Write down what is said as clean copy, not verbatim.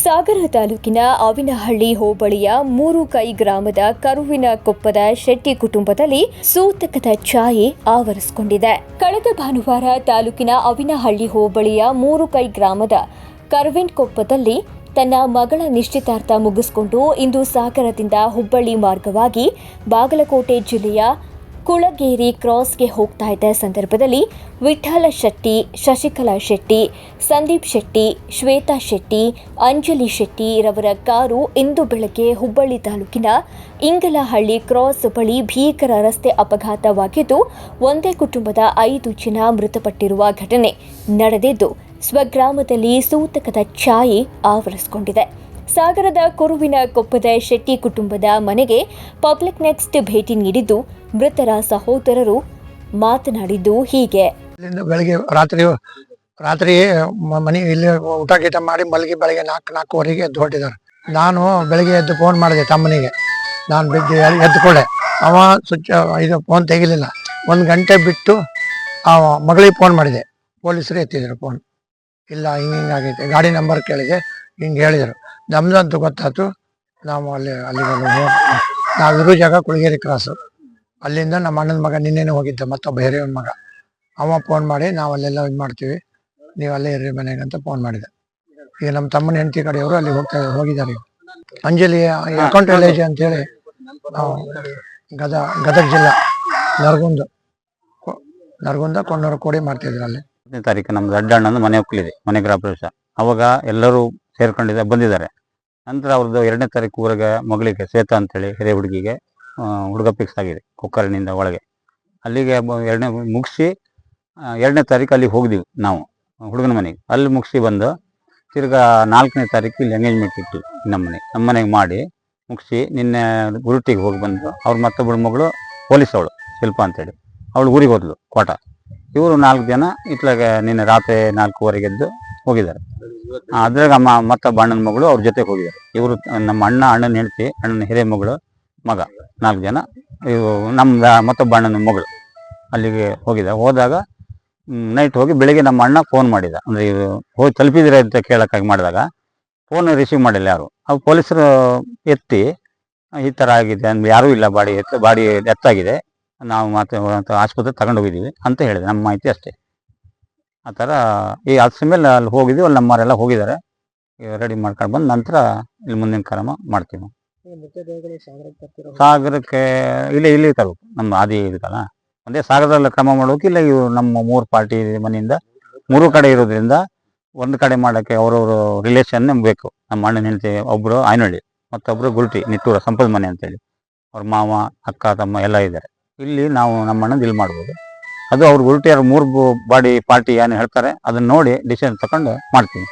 ಸಾಗರ ತಾಲೂಕಿನ ಆವಿನಹಳ್ಳಿ ಹೋಬಳಿಯ ಮೂರುಕೈ ಗ್ರಾಮದ ಕರುವಿನ ಕೊಪ್ಪದ ಶೆಟ್ಟಿ ಕುಟುಂಬದಲ್ಲಿ ಸೂತಕದ ಛಾಯೆ ಆವರಿಸಿಕೊಂಡಿದೆ. ಕಳೆದ ಭಾನುವಾರ ತಾಲೂಕಿನ ಆವಿನಹಳ್ಳಿ ಹೋಬಳಿಯ ಮೂರುಕೈ ಗ್ರಾಮದ ಕರುವಿನ ಕೊಪ್ಪದಲ್ಲಿ ತನ್ನ ಮಗಳ ನಿಶ್ಚಿತಾರ್ಥ ಮುಗಿಸಿಕೊಂಡು ಇಂದು ಸಾಗರದಿಂದ ಹುಬ್ಬಳ್ಳಿ ಮಾರ್ಗವಾಗಿ ಬಾಗಲಕೋಟೆ ಜಿಲ್ಲೆಯ ಕುಳಗೇರಿ ಕ್ರಾಸ್ಗೆ ಹೋಗ್ತಾ ಇದ್ದ ಸಂದರ್ಭದಲ್ಲಿ ವಿಠ್ಠಲ ಶೆಟ್ಟಿ, ಶಶಿಕಲಾ ಶೆಟ್ಟಿ, ಸಂದೀಪ್ ಶೆಟ್ಟಿ, ಶ್ವೇತಾ ಶೆಟ್ಟಿ, ಅಂಜಲಿ ಶೆಟ್ಟಿ ರವರ ಕಾರು ಇಂದು ಬೆಳಗ್ಗೆ ಹುಬ್ಬಳ್ಳಿ ತಾಲೂಕಿನ ಇಂಗಲಹಳ್ಳಿ ಕ್ರಾಸ್ ಬಳಿ ಭೀಕರ ರಸ್ತೆ ಅಪಘಾತವಾಗಿದ್ದು ಒಂದೇ ಕುಟುಂಬದ 5 ಜನ ಮೃತಪಟ್ಟಿರುವ ಘಟನೆ ನಡೆದಿದ್ದು ಸ್ವಗ್ರಾಮದಲ್ಲಿ ಸೂತಕದ ಛಾಯೆ ಆವರಿಸಿಕೊಂಡಿದೆ. ಸಾಗರದ ಕುರುವಿನ ಕೊಪ್ಪದ ಶೆಟ್ಟಿ ಕುಟುಂಬದ ಮನೆಗೆ ಪಬ್ಲಿಕ್ ನೆಕ್ಸ್ಟ್ ಭೇಟಿ ನೀಡಿದ್ದು ಮೃತರ ಸಹೋದರರು ಮಾತನಾಡಿದ್ದು ಹೀಗೆ. ಬೆಳಗ್ಗೆ ರಾತ್ರಿ ಮನೆ ಇಲ್ಲಿ ಊಟ ಗೀಟ ಮಾಡಿ ಮಲಗಿ ಬೆಳಗ್ಗೆ 4:30ವರೆಗೆ ಎದ್ದು ಹೊರಟಿದ್ದಾರೆ. ನಾನು ಬೆಳಗ್ಗೆ ಎದ್ದು ಫೋನ್ ಮಾಡಿದೆ ತಮ್ಮನಿಗೆ. ನಾನು ಬಿದ್ದು ಎದ್ದುಕೊಂಡೆ. ಅವ ಇದು ಫೋನ್ ತೆಗಿಲಿಲ್ಲ. 1 ಗಂಟೆ ಬಿಟ್ಟು ಮಗಳಿಗೆ ಫೋನ್ ಮಾಡಿದೆ. ಪೊಲೀಸರು ಎತ್ತಿದ್ರು ಫೋನ್. ಇಲ್ಲ ಹಿಂಗಾಗೈತೆ, ಗಾಡಿ ನಂಬರ್ ಕೇಳಿದೆ, ಹಿಂಗೆ ಹೇಳಿದರು. ನಮ್ದಂತೂ ಗೊತ್ತಾಯ್ತು. ನಾವು ನಾವು ಇರೋ ಜಾಗ ಕುಳಗೇರಿ ಕ್ರಾಸು. ಅಲ್ಲಿಂದ ನಮ್ಮ ಅಣ್ಣನ ಮಗ ನಿನ್ನೆನೇ ಹೋಗಿದ್ದ, ಮತ್ತೊಬ್ಬ ಬೇರೆಯವನ ಮಗ. ಅವ ಫೋನ್ ಮಾಡಿ ನಾವು ಅಲ್ಲೆಲ್ಲ ಇದು ಮಾಡ್ತೀವಿ, ನೀವು ಅಲ್ಲೇ ಇರ್ರಿ ಮನೆಗೆ ಅಂತ ಫೋನ್ ಮಾಡಿದೆ. ಈಗ ನಮ್ಮ ತಮ್ಮನ ಹೆಂಡತಿ ಕಡೆಯವರು ಅಲ್ಲಿ ಹೋಗಿದ್ದಾರೆ. ಅಂಜಲಿ ಅಕೌಂಟ್ ವಿಲೇಜ್ ಅಂತೇಳಿ ನಾವು ಗದಗ ಜಿಲ್ಲಾ ನರಗುಂದ ಕೊಂಡೂರು ಕೂಡಿ ಮಾಡ್ತಿದ್ರು. ಅಲ್ಲಿ 10ನೇ ತಾರೀಕು ನಮ್ಮ ದೊಡ್ಡ ಅಣ್ಣನ ಮನೆ ಒಕ್ಕಲಿದೆ, ಮನೆ ಗೃಹ ಪ್ರವೇಶ. ಅವಾಗ ಎಲ್ಲರೂ ಬಂದಿದ್ದಾರೆ. ನಂತರ ಅವ್ರದ್ದು 2ನೇ ತಾರೀಕು ಊರಿಗೆ ಮಗಳಿಗೆ ಶ್ವೇತಾ ಅಂತೇಳಿ ಹಿರಿಯ ಹುಡುಗಿಗೆ ಹುಡುಗ ಫಿಕ್ಸ್ ಆಗಿದೆ ಕೊಕ್ಕರಣಿಂದ ಒಳಗೆ. ಅಲ್ಲಿಗೆ ಮುಗಿಸಿ 2ನೇ ತಾರೀಕು ಅಲ್ಲಿ ಹೋಗಿದ್ದೀವಿ ನಾವು ಹುಡುಗನ ಮನೆಗೆ. ಅಲ್ಲಿ ಮುಗಿಸಿ ಬಂದು ತಿರ್ಗಾ 4ನೇ ತಾರೀಕು ಇಲ್ಲಿ ಎಂಗೇಜ್ಮೆಂಟ್ ಇಟ್ಟು ನಮ್ಮ ಮನೆಗೆ ಮಾಡಿ ಮುಗಿಸಿ ನಿನ್ನೆ ಗುರುಟಿಗೆ ಹೋಗಿ ಬಂದು ಅವ್ರ ಮತ್ತೊಬ್ಬಳು ಮಗಳು ಪೊಲೀಸ್ ಅವಳು ಶಿಲ್ಪ ಅಂತೇಳಿ ಅವಳು ಊರಿಗೆ ಹೋದ್ಲು ಕೋಟ. ಇವರು 4 ಜನ ಇತ್ಲಾಗೆ ನಿನ್ನೆ ರಾತ್ರಿ 4:15 ಎದ್ದು ಹೋಗಿದ್ದಾರೆ. ಅದ್ರಾಗ ಮತ್ತೊಬ್ಬ ಅಣ್ಣನ ಮಗಳು ಅವ್ರ ಜೊತೆಗೆ ಹೋಗಿದ್ದಾರೆ. ಇವರು ನಮ್ಮ ಅಣ್ಣನ ಹೆಂಡತಿ, ಅಣ್ಣನ ಹಿರಿಯ ಮಗಳು, ಮಗ 4 ಜನ. ಇವು ನಮ್ಮ ಮತ್ತೊಬ್ಬ ಅಣ್ಣನ ಮಗಳು ಅಲ್ಲಿಗೆ ಹೋದಾಗ ನೈಟ್ ಹೋಗಿ ಬೆಳಿಗ್ಗೆ ನಮ್ಮ ಅಣ್ಣ ಫೋನ್ ಮಾಡಿದ. ಅಂದರೆ ಇವರು ಹೋಗಿ ತಲುಪಿದ್ರೆ ಅಂತ ಕೇಳೋಕ್ಕಾಗಿ ಮಾಡಿದಾಗ ಫೋನ್ ರಿಸೀವ್ ಮಾಡಿಲ್ಲ ಯಾರು. ಅವು ಪೊಲೀಸರು ಎತ್ತಿ ಈ ಥರ ಆಗಿದೆ ಅಂದ್ರೆ ಯಾರೂ ಇಲ್ಲ, ಬಾಡಿ ಎತ್ತಾಗಿದೆ, ನಾವು ಮತ್ತೆ ಆಸ್ಪತ್ರೆ ತಗೊಂಡು ಹೋಗಿದ್ದೀವಿ ಅಂತ ಹೇಳಿದೆ. ನಮ್ಮ ಮಾಹಿತಿ ಅಷ್ಟೇ. ಆ ಥರ ಈ ಅದ್ರ ಮೇಲೆ ಅಲ್ಲಿ ಹೋಗಿದ್ವಿ. ಅಲ್ಲಿ ನಮ್ಮವರೆಲ್ಲ ಹೋಗಿದ್ದಾರೆ. ರೆಡಿ ಮಾಡ್ಕೊಂಡು ಬಂದು ನಂತರ ಇಲ್ಲಿ ಮುಂದಿನ ಕ್ರಮ ಮಾಡ್ತೀವಿ. ಸಾಗರಕ್ಕೆ ಇಲ್ಲಿ ತರಬೇಕು. ನಮ್ಮ ಆದಿ ಇದಕ್ಕಲ್ಲ, ಒಂದೇ ಸಾಗರದಲ್ಲಿ ಕ್ರಮ ಮಾಡೋಕೆ. ಇಲ್ಲ ಇವು ನಮ್ಮ 3 ಪಾರ್ಟಿ ಮನೆಯಿಂದ 3 ಕಡೆ ಇರೋದ್ರಿಂದ ಒಂದು ಕಡೆ ಮಾಡೋಕ್ಕೆ ಅವರವರು ರಿಲೇಷನ್ ಬೇಕು. ನಮ್ಮ ಅಣ್ಣನ ಹೆಂಡತಿ ಒಬ್ಬರು ಆಯ್ನಹಳ್ಳಿ, ಮತ್ತೊಬ್ಬರು ಗುಲ್ಟಿ ನಿಟ್ಟೂರ ಸಂಪದ ಮನೆ ಅಂತೇಳಿ ಅವ್ರ ಮಾವ, ಅಕ್ಕ, ತಮ್ಮ ಎಲ್ಲ ಇದ್ದಾರೆ. ಇಲ್ಲಿ ನಾವು ನಮ್ಮ ಅಣ್ಣನ ಇಲ್ಲಿ ಮಾಡ್ಬೋದು. ಅದು ಅವ್ರು ಗುಲ್ಟಿಯವ್ರು 3 ಬಾಡಿ ಪಾರ್ಟಿ ಏನು ಹೇಳ್ತಾರೆ ಅದನ್ನ ನೋಡಿ ಡಿಸಿಷನ್ ತಗೊಂಡು ಮಾಡ್ತೀವಿ.